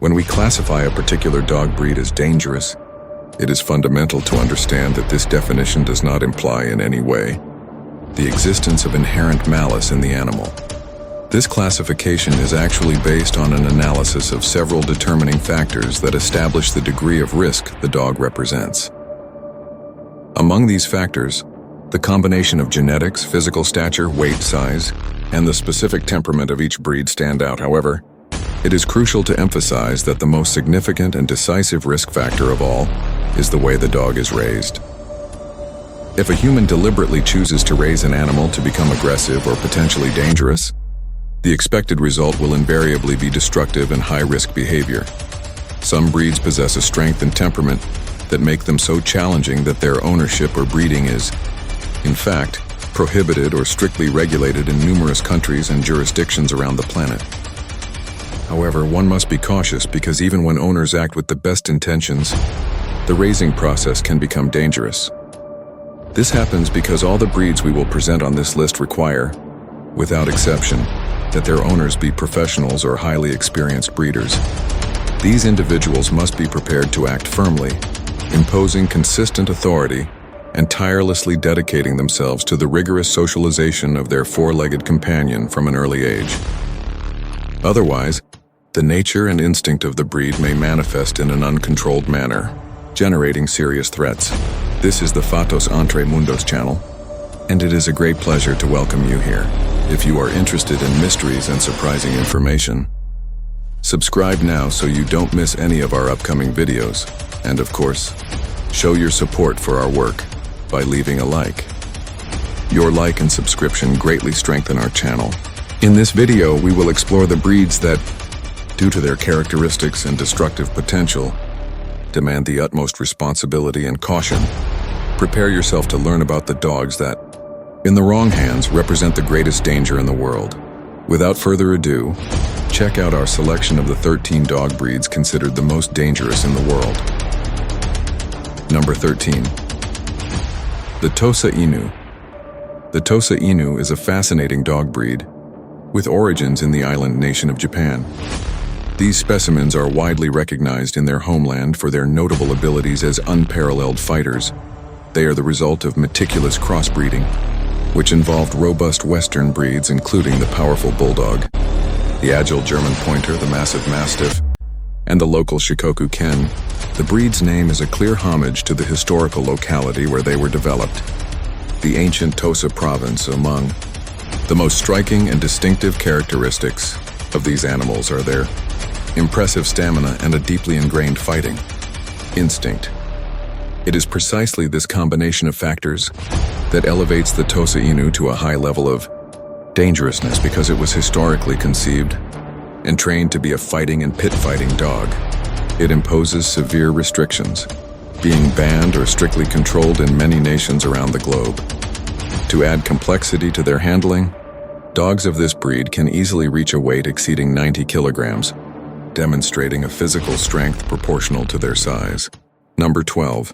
When we classify a particular dog breed as dangerous, it is fundamental to understand that this definition does not imply in any way the existence of inherent malice in the animal. This classification is actually based on an analysis of several determining factors that establish the degree of risk the dog represents. Among these factors, the combination of genetics, physical stature, weight, size, and the specific temperament of each breed stand out. However, it is crucial to emphasize that the most significant and decisive risk factor of all is the way the dog is raised. If a human deliberately chooses to raise an animal to become aggressive or potentially dangerous, the expected result will invariably be destructive and high-risk behavior. Some breeds possess a strength and temperament that make them so challenging that their ownership or breeding is, in fact, prohibited or strictly regulated in numerous countries and jurisdictions around the planet. However, one must be cautious because even when owners act with the best intentions, the raising process can become dangerous. This happens because all the breeds we will present on this list require, without exception, that their owners be professionals or highly experienced breeders. These individuals must be prepared to act firmly, imposing consistent authority and tirelessly dedicating themselves to the rigorous socialization of their four-legged companion from an early age. Otherwise, the nature and instinct of the breed may manifest in an uncontrolled manner, generating serious threats. This is the Fatos Entre Mundos channel, and it is a great pleasure to welcome you here. If you are interested in mysteries and surprising information, subscribe now so you don't miss any of our upcoming videos. And of course, show your support for our work by leaving a like. Your like and subscription greatly strengthen our channel. In this video, we will explore the breeds that, due to their characteristics and destructive potential, demand the utmost responsibility and caution. Prepare yourself to learn about the dogs that, in the wrong hands, represent the greatest danger in the world. Without further adu, check out our selection of the 13 dog breeds considered the most dangerous in the world. Number 13. The Tosa Enu. The Tosa Enu is a fascinating dog breed with origins in the island nation of Japan. These specimens are widely recognized in their homeland for their notable abilities as unparalleled fighters. They are the result of meticulous crossbreeding, which involved robust Western breeds including the powerful Bulldog, the agile German Pointer, the massive Mastiff, and the local Shikoku Ken. The breed's name is a clear homage to the historical locality where they were developed, the ancient Tosa province. Among the most striking and distinctive characteristics of these animals are their impressive stamina and a deeply ingrained fighting instinct. It is precisely this combination of factors that elevates the Tosa Enu to a high level of dangerousness because it was historically conceived and trained to be a fighting and pit-fighting dog. It imposes severe restrictions, being banned or strictly controlled in many nations around the globe. To add complexity to their handling, dogs of this breed can easily reach a weight exceeding 90 kilograms, demonstrating a physical strength proportional to their size. Number 12.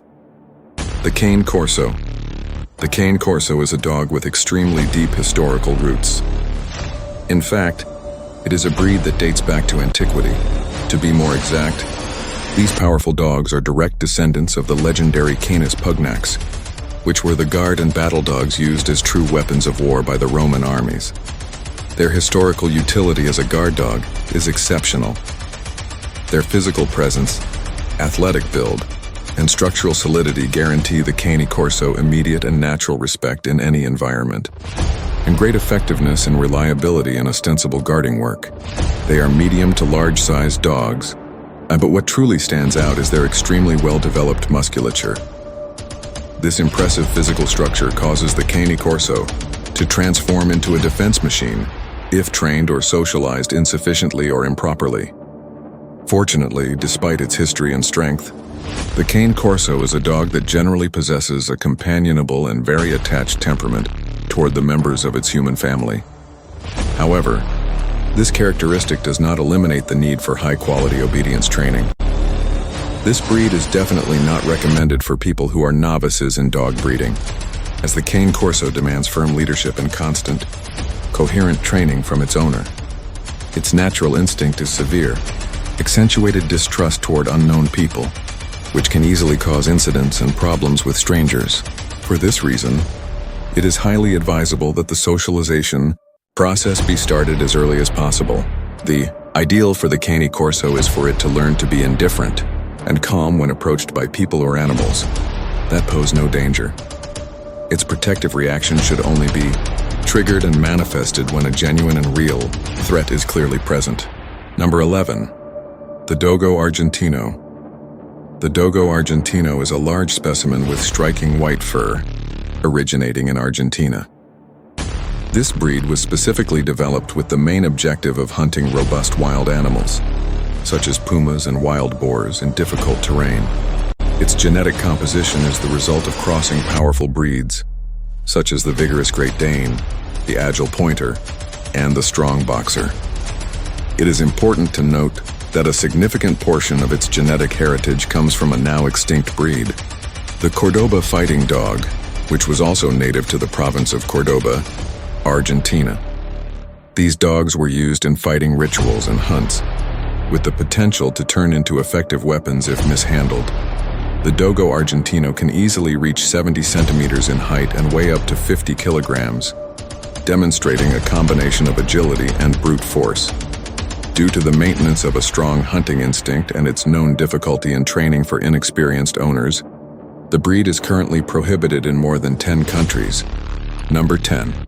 The Cane Corso. The Cane Corso is a dog with extremely deep historical roots. In fact, it is a breed that dates back to antiquity. To be more exact, these powerful dogs are direct descendants of the legendary Canis pugnax, which were the guard and battle dogs used as true weapons of war by the Roman armies. Their historical utility as a guard dog is exceptional. Their physical presence, athletic build, and structural solidity guarantee the Cane Corso immediate and natural respect in any environment, and great effectiveness and reliability in ostensible guarding work. They are medium to large-sized dogs, but what truly stands out is their extremely well-developed musculature. This impressive physical structure causes the Cane Corso to transform into a defense machine if trained or socialized insufficiently or improperly. Fortunately, despite its history and strength, the Cane Corso is a dog that generally possesses a companionable and very attached temperament toward the members of its human family. However, this characteristic does not eliminate the need for high-quality obedience training. This breed is definitely not recommended for people who are novices in dog breeding, as the Cane Corso demands firm leadership and constant, coherent training from its owner. Its natural instinct is severe, accentuated distrust toward unknown people, which can easily cause incidents and problems with strangers. For this reason, it is highly advisable that the socialization process be started as early as possible. The ideal for the Cane Corso is for it to learn to be indifferent and calm when approached by people or animals that pose no danger. Its protective reaction should only be triggered and manifested when a genuine and real threat is clearly present. Number 11. The Dogo Argentino. The Dogo Argentino is a large specimen with striking white fur, originating in Argentina. This breed was specifically developed with the main objective of hunting robust wild animals, such as pumas and wild boars in difficult terrain. Its genetic composition is the result of crossing powerful breeds, such as the vigorous Great Dane, the agile pointer, and the strong boxer. It is important to note that a significant portion of its genetic heritage comes from a now extinct breed, the Cordoba fighting dog, which was also native to the province of Cordoba, Argentina. These dogs were used in fighting rituals and hunts, with the potential to turn into effective weapons if mishandled. The Dogo Argentino can easily reach 70 centimeters in height and weigh up to 50 kilograms, demonstrating a combination of agility and brute force. Due to the maintenance of a strong hunting instinct and its known difficulty in training for inexperienced owners, the breed is currently prohibited in more than 10 countries. Number 10.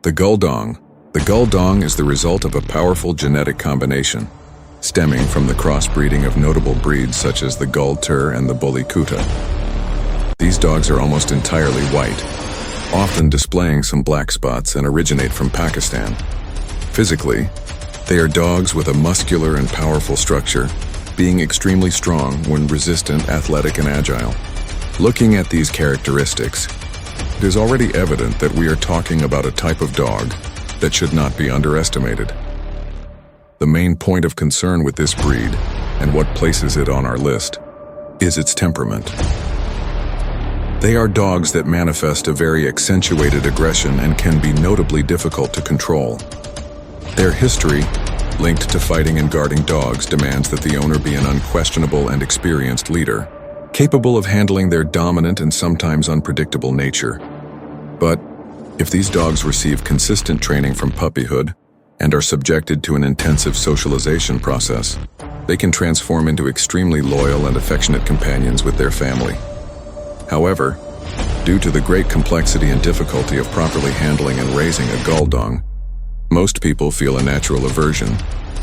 The Guldong. The Guldong is the result of a powerful genetic combination, stemming from the crossbreeding of notable breeds such as the Gull-Tur and the Bully Kuta. These dogs are almost entirely white, often displaying some black spots, and originate from Pakistan. Physically, they are dogs with a muscular and powerful structure, being extremely strong when resistant, athletic, and agile. Looking at these characteristics, it is already evident that we are talking about a type of dog that should not be underestimated. The main point of concern with this breed, and what places it on our list, is its temperament. They are dogs that manifest a very accentuated aggression and can be notably difficult to control. Their history, linked to fighting and guarding dogs, demands that the owner be an unquestionable and experienced leader, capable of handling their dominant and sometimes unpredictable nature. But if these dogs receive consistent training from puppyhood and are subjected to an intensive socialization process, they can transform into extremely loyal and affectionate companions with their family. However, due to the great complexity and difficulty of properly handling and raising a Guldong, most people feel a natural aversion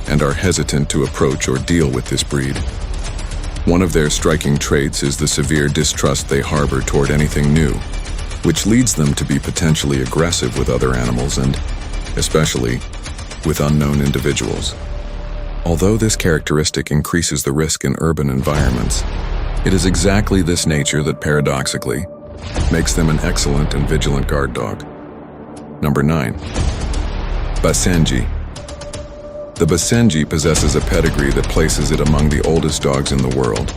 and are hesitant to approach or deal with this breed. One of their striking traits is the severe distrust they harbor toward anything new, which leads them to be potentially aggressive with other animals and, especially, with unknown individuals. Although this characteristic increases the risk in urban environments, it is exactly this nature that paradoxically makes them an excellent and vigilant guard dog. Number 9. Basenji. The Basenji possesses a pedigree that places it among the oldest dogs in the world,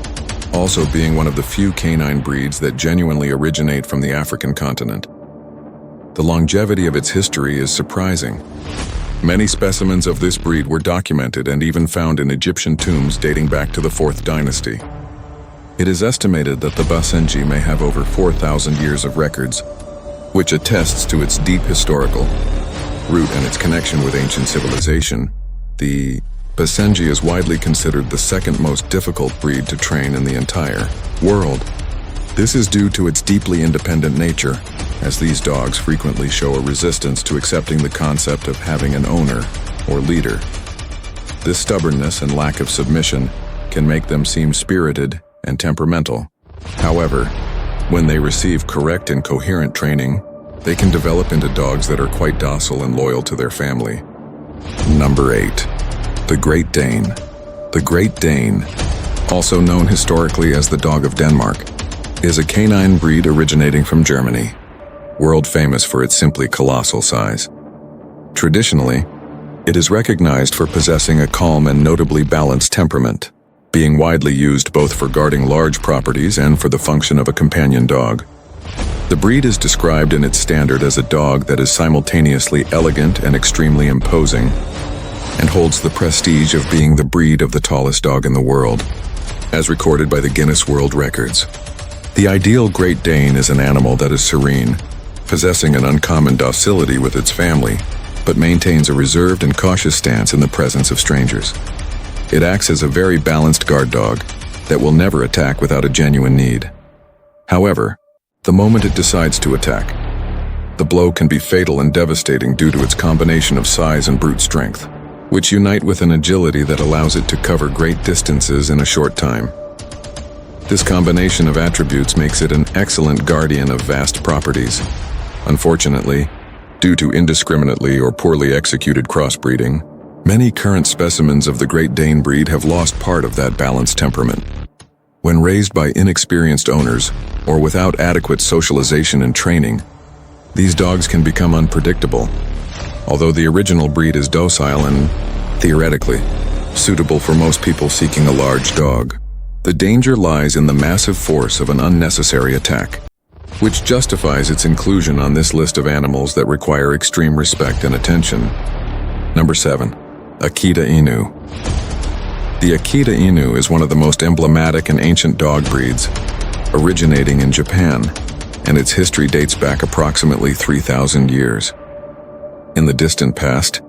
also being one of the few canine breeds that genuinely originate from the African continent. The longevity of its history is surprising. Many specimens of this breed were documented and even found in Egyptian tombs dating back to the 4th dynasty. It is estimated that the Basenji may have over 4,000 years of records, which attests to its deep historical root and its connection with ancient civilization. The Basenji is widely considered the second most difficult breed to train in the entire world. This is due to its deeply independent nature, as these dogs frequently show a resistance to accepting the concept of having an owner or leader. This stubbornness and lack of submission can make them seem spirited and temperamental. However, when they receive correct and coherent training, they can develop into dogs that are quite docile and loyal to their family. Number 8. The Great Dane. The Great Dane, also known historically as the Dog of Denmark, is a canine breed originating from Germany, world famous for its simply colossal size. Traditionally, it is recognized for possessing a calm and notably balanced temperament, being widely used both for guarding large properties and for the function of a companion dog. The breed is described in its standard as a dog that is simultaneously elegant and extremely imposing, and holds the prestige of being the breed of the tallest dog in the world, as recorded by the Guinness World Records. The ideal Great Dane is an animal that is serene, possessing an uncommon docility with its family, but maintains a reserved and cautious stance in the presence of strangers. It acts as a very balanced guard dog that will never attack without a genuine need. However, the moment it decides to attack, the blow can be fatal and devastating due to its combination of size and brute strength, which unite with an agility that allows it to cover great distances in a short time. This combination of attributes makes it an excellent guardian of vast properties. Unfortunately, due to indiscriminately or poorly executed crossbreeding, many current specimens of the Great Dane breed have lost part of that balanced temperament. When raised by inexperienced owners or without adequate socialization and training, these dogs can become unpredictable. Although the original breed is docile and, theoretically, suitable for most people seeking a large dog, the danger lies in the massive force of an unnecessary attack, which justifies its inclusion on this list of animals that require extreme respect and attention. Number 7. Akita Enu. The Akita Enu is one of the most emblematic and ancient dog breeds, originating in Japan, and its history dates back approximately 3,000 years. In the distant past,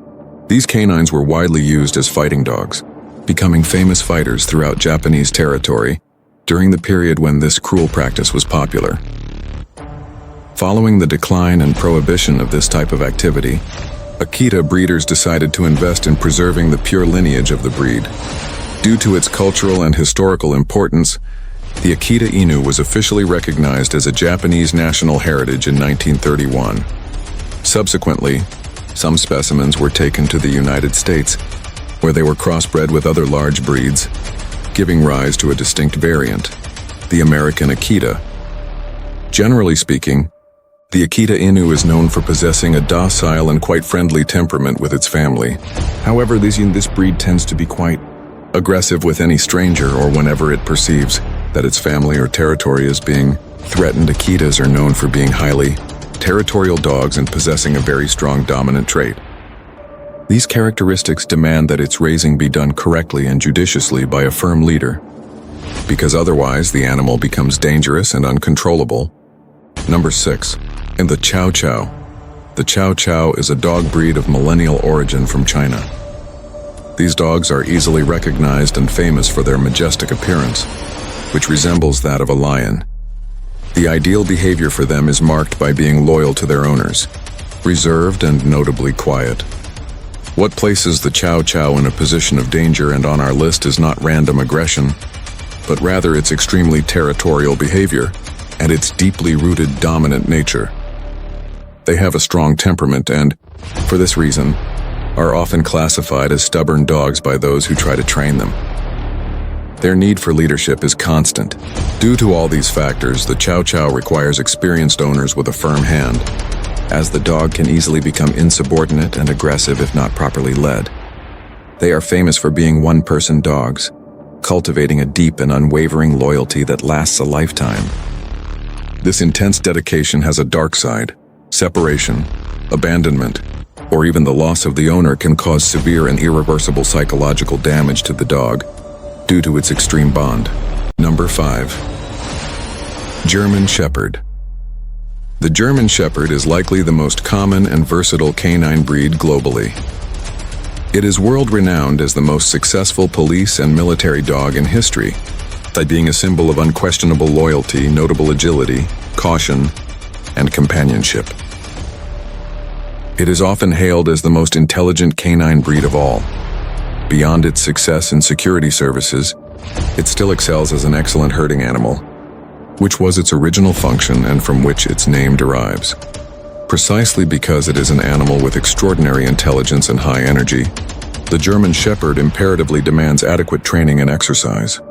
these canines were widely used as fighting dogs, becoming famous fighters throughout Japanese territory during the period when this cruel practice was popular. Following the decline and prohibition of this type of activity, Akita breeders decided to invest in preserving the pure lineage of the breed. Due to its cultural and historical importance, the Akita Enu was officially recognized as a Japanese national heritage in 1931. Subsequently, some specimens were taken to the United States, where they were crossbred with other large breeds, giving rise to a distinct variant, the American Akita. Generally speaking, the Akita Enu is known for possessing a docile and quite friendly temperament with its family. However, this breed tends to be quite aggressive with any stranger or whenever it perceives that its family or territory is being threatened. Akitas are known for being highly territorial dogs and possessing a very strong dominant trait. These characteristics demand that its raising be done correctly and judiciously by a firm leader, because otherwise the animal becomes dangerous and uncontrollable. Number 6. And the Chow Chow. The Chow Chow is a dog breed of millennial origin from China. These dogs are easily recognized and famous for their majestic appearance, which resembles that of a lion. The ideal behavior for them is marked by being loyal to their owners, reserved and notably quiet. What places the Chow Chow in a position of danger and on our list is not random aggression, but rather its extremely territorial behavior and its deeply rooted dominant nature. They have a strong temperament and, for this reason, are often classified as stubborn dogs by those who try to train them. Their need for leadership is constant. Due to all these factors, the Chow Chow requires experienced owners with a firm hand, as the dog can easily become insubordinate and aggressive if not properly led. They are famous for being one-person dogs, cultivating a deep and unwavering loyalty that lasts a lifetime. This intense dedication has a dark side. Separation, abandonment, or even the loss of the owner can cause severe and irreversible psychological damage to the dog due to its extreme bond. Number 5. German Shepherd. The German Shepherd is likely the most common and versatile canine breed globally. It is world-renowned as the most successful police and military dog in history, by being a symbol of unquestionable loyalty, notable agility, caution, and companionship. It is often hailed as the most intelligent canine breed of all. Beyond its success in security services, it still excels as an excellent herding animal, which was its original function and from which its name derives. Precisely because it is an animal with extraordinary intelligence and high energy, the German Shepherd imperatively demands adequate training and exercise.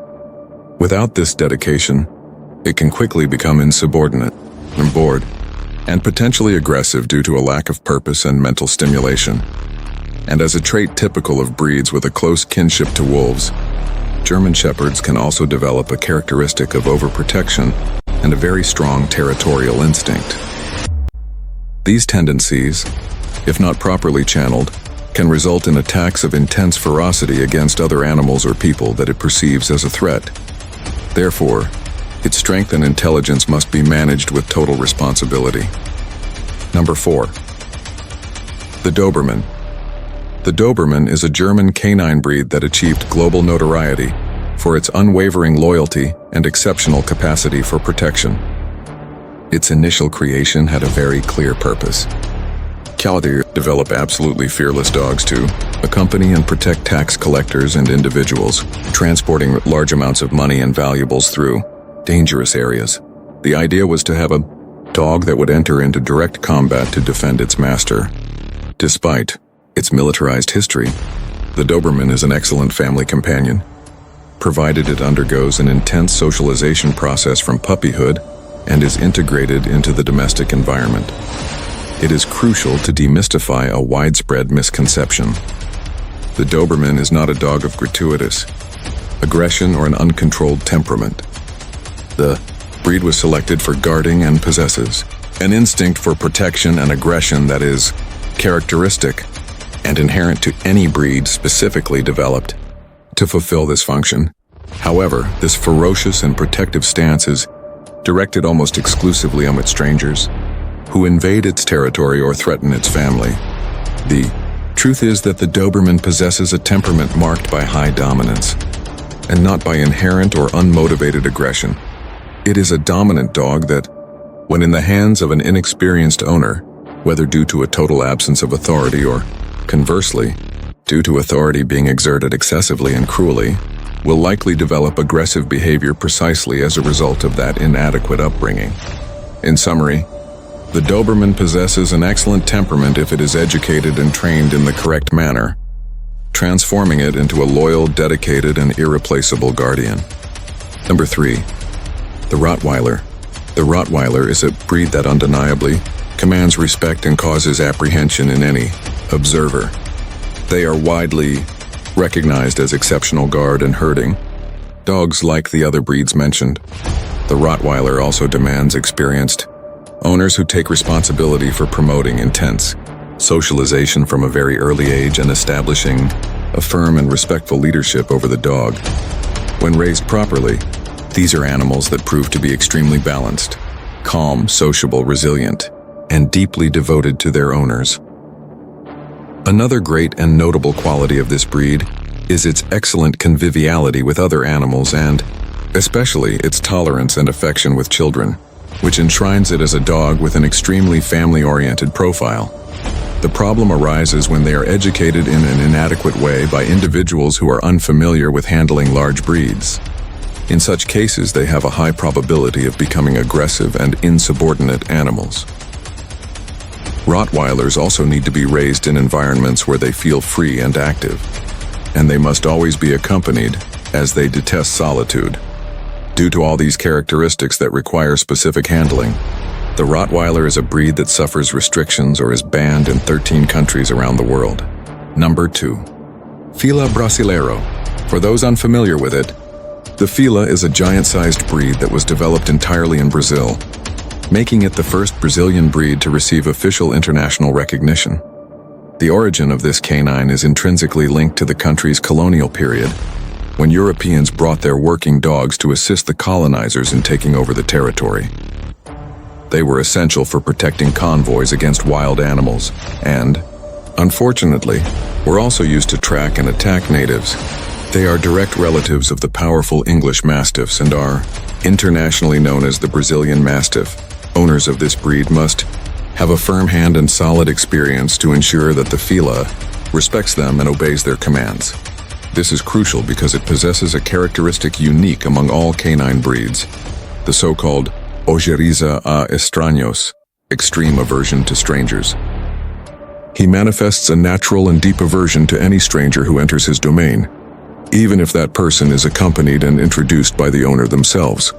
Without this dedication, it can quickly become insubordinate, bored, and potentially aggressive due to a lack of purpose and mental stimulation. And as a trait typical of breeds with a close kinship to wolves, German Shepherds can also develop a characteristic of overprotection and a very strong territorial instinct. These tendencies, if not properly channeled, can result in attacks of intense ferocity against other animals or people that it perceives as a threat. Therefore, its strength and intelligence must be managed with total responsibility. Number 4. The Doberman. The Doberman is a German canine breed that achieved global notoriety for its unwavering loyalty and exceptional capacity for protection. Its initial creation had a very clear purpose. Chow develop absolutely fearless dogs to accompany and protect tax collectors and individuals, transporting large amounts of money and valuables through dangerous areas. The idea was to have a dog that would enter into direct combat to defend its master. Despite its militarized history, the Doberman is an excellent family companion, provided it undergoes an intense socialization process from puppyhood and is integrated into the domestic environment. It is crucial to demystify a widespread misconception. The Doberman is not a dog of gratuitous aggression or an uncontrolled temperament. The breed was selected for guarding and possesses an instinct for protection and aggression that is characteristic and inherent to any breed specifically developed to fulfill this function. However, this ferocious and protective stance is directed almost exclusively on strangers who invade its territory or threaten its family. The truth is that the Doberman possesses a temperament marked by high dominance, and not by inherent or unmotivated aggression. It is a dominant dog that, when in the hands of an inexperienced owner, whether due to a total absence of authority or, conversely, due to authority being exerted excessively and cruelly, will likely develop aggressive behavior precisely as a result of that inadequate upbringing. In summary, the Doberman possesses an excellent temperament if it is educated and trained in the correct manner, transforming it into a loyal, dedicated, and irreplaceable guardian. Number 3. The Rottweiler. The Rottweiler is a breed that undeniably commands respect and causes apprehension in any observer. They are widely recognized as exceptional guard and herding dogs like the other breeds mentioned. The Rottweiler also demands experienced owners who take responsibility for promoting intense socialization from a very early age and establishing a firm and respectful leadership over the dog. When raised properly, these are animals that prove to be extremely balanced, calm, sociable, resilient, and deeply devoted to their owners. Another great and notable quality of this breed is its excellent conviviality with other animals and, especially, its tolerance and affection with children, which enshrines it as a dog with an extremely family-oriented profile. The problem arises when they are educated in an inadequate way by individuals who are unfamiliar with handling large breeds. In such cases, they have a high probability of becoming aggressive and insubordinate animals. Rottweilers also need to be raised in environments where they feel free and active, and they must always be accompanied, as they detest solitude. Due to all these characteristics that require specific handling, the Rottweiler is a breed that suffers restrictions or is banned in 13 countries around the world. Number 2. Fila Brasileiro. For those unfamiliar with it, the Fila is a giant-sized breed that was developed entirely in Brazil, making it the first Brazilian breed to receive official international recognition. The origin of this canine is intrinsically linked to the country's colonial period, when Europeans brought their working dogs to assist the colonizers in taking over the territory. They were essential for protecting convoys against wild animals and, unfortunately, were also used to track and attack natives. They are direct relatives of the powerful English Mastiffs and are internationally known as the Brazilian Mastiff. Owners of this breed must have a firm hand and solid experience to ensure that the Fila respects them and obeys their commands. This is crucial because it possesses a characteristic unique among all canine breeds, the so-called ojeriza a extraños, extreme aversion to strangers. He manifests a natural and deep aversion to any stranger who enters his domain, even if that person is accompanied and introduced by the owner themselves.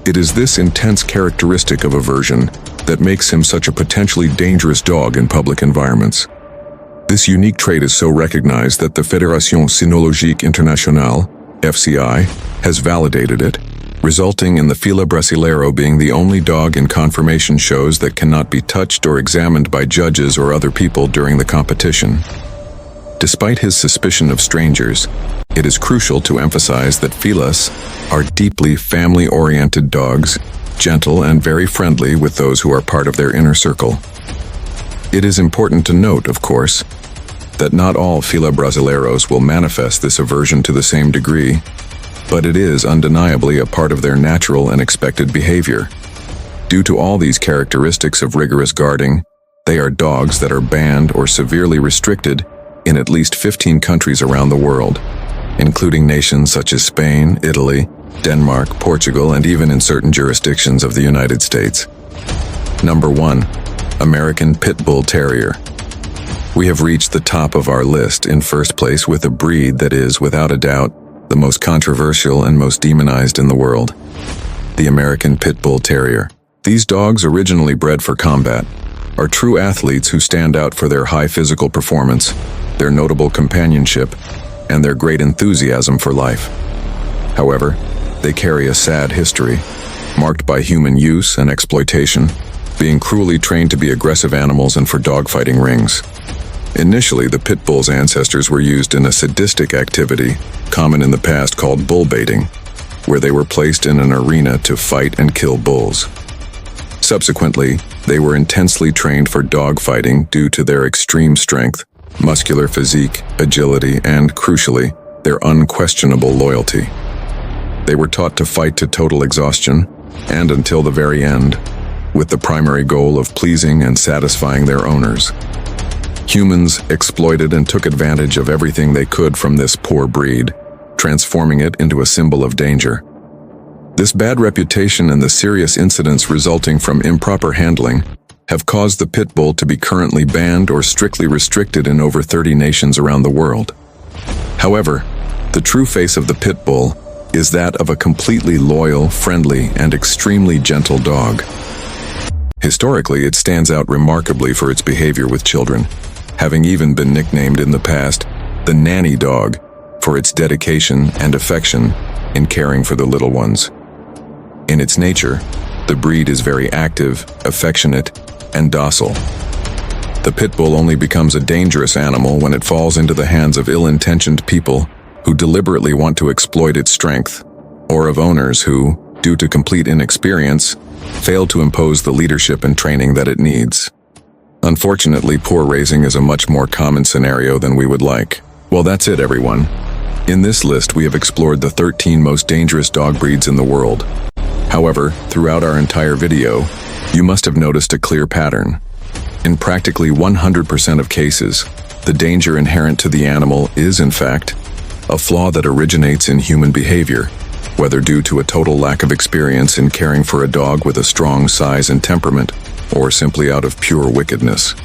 It is this intense characteristic of aversion that makes him such a potentially dangerous dog in public environments. This unique trait is so recognized that the Fédération Cynologique Internationale, FCI, has validated it, resulting in the Fila Brasileiro being the only dog in conformation shows that cannot be touched or examined by judges or other people during the competition. Despite his suspicion of strangers, it is crucial to emphasize that Filas are deeply family-oriented dogs, gentle and very friendly with those who are part of their inner circle. It is important to note, of course, that not all Fila Brasileiros will manifest this aversion to the same degree, but it is undeniably a part of their natural and expected behavior. Due to all these characteristics of rigorous guarding, they are dogs that are banned or severely restricted in at least 15 countries around the world, including nations such as Spain, Italy, Denmark, Portugal, and even in certain jurisdictions of the United States. Number 1. American Pit Bull Terrier. We have reached the top of our list in first place with a breed that is, without a doubt, the most controversial and most demonized in the world. The American Pit Bull Terrier. These dogs, originally bred for combat, are true athletes who stand out for their high physical performance, their notable companionship, and their great enthusiasm for life. However, they carry a sad history, marked by human use and exploitation, being cruelly trained to be aggressive animals and for dogfighting rings. Initially, the pit bull's ancestors were used in a sadistic activity, common in the past called bull baiting, where they were placed in an arena to fight and kill bulls. Subsequently, they were intensely trained for dogfighting due to their extreme strength, muscular physique, agility, and, crucially, their unquestionable loyalty. They were taught to fight to total exhaustion, and until the very end, with the primary goal of pleasing and satisfying their owners. Humans exploited and took advantage of everything they could from this poor breed, transforming it into a symbol of danger. This bad reputation and the serious incidents resulting from improper handling have caused the pit bull to be currently banned or strictly restricted in over 30 nations around the world. However, the true face of the pit bull is that of a completely loyal, friendly, and extremely gentle dog. Historically, it stands out remarkably for its behavior with children, having even been nicknamed in the past the nanny dog for its dedication and affection in caring for the little ones. In its nature, the breed is very active, affectionate, and docile. The pit bull only becomes a dangerous animal when it falls into the hands of ill-intentioned people who deliberately want to exploit its strength, or of owners who, due to complete inexperience, fail to impose the leadership and training that it needs. Unfortunately, poor raising is a much more common scenario than we would like. Well, that's it, everyone. In this list, we have explored the 13 most dangerous dog breeds in the world. However, throughout our entire video, you must have noticed a clear pattern. In practically 100% of cases, the danger inherent to the animal is, in fact, a flaw that originates in human behavior, whether due to a total lack of experience in caring for a dog with a strong size and temperament, or simply out of pure wickedness.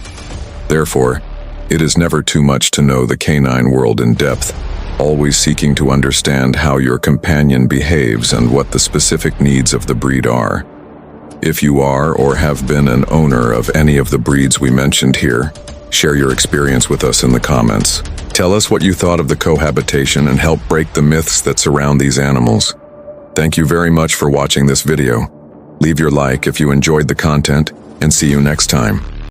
Therefore, it is never too much to know the canine world in depth, always seeking to understand how your companion behaves and what the specific needs of the breed are. If you are or have been an owner of any of the breeds we mentioned here, share your experience with us in the comments. Tell us what you thought of the cohabitation and help break the myths that surround these animals. Thank you very much for watching this video. Leave your like if you enjoyed the content, and see you next time.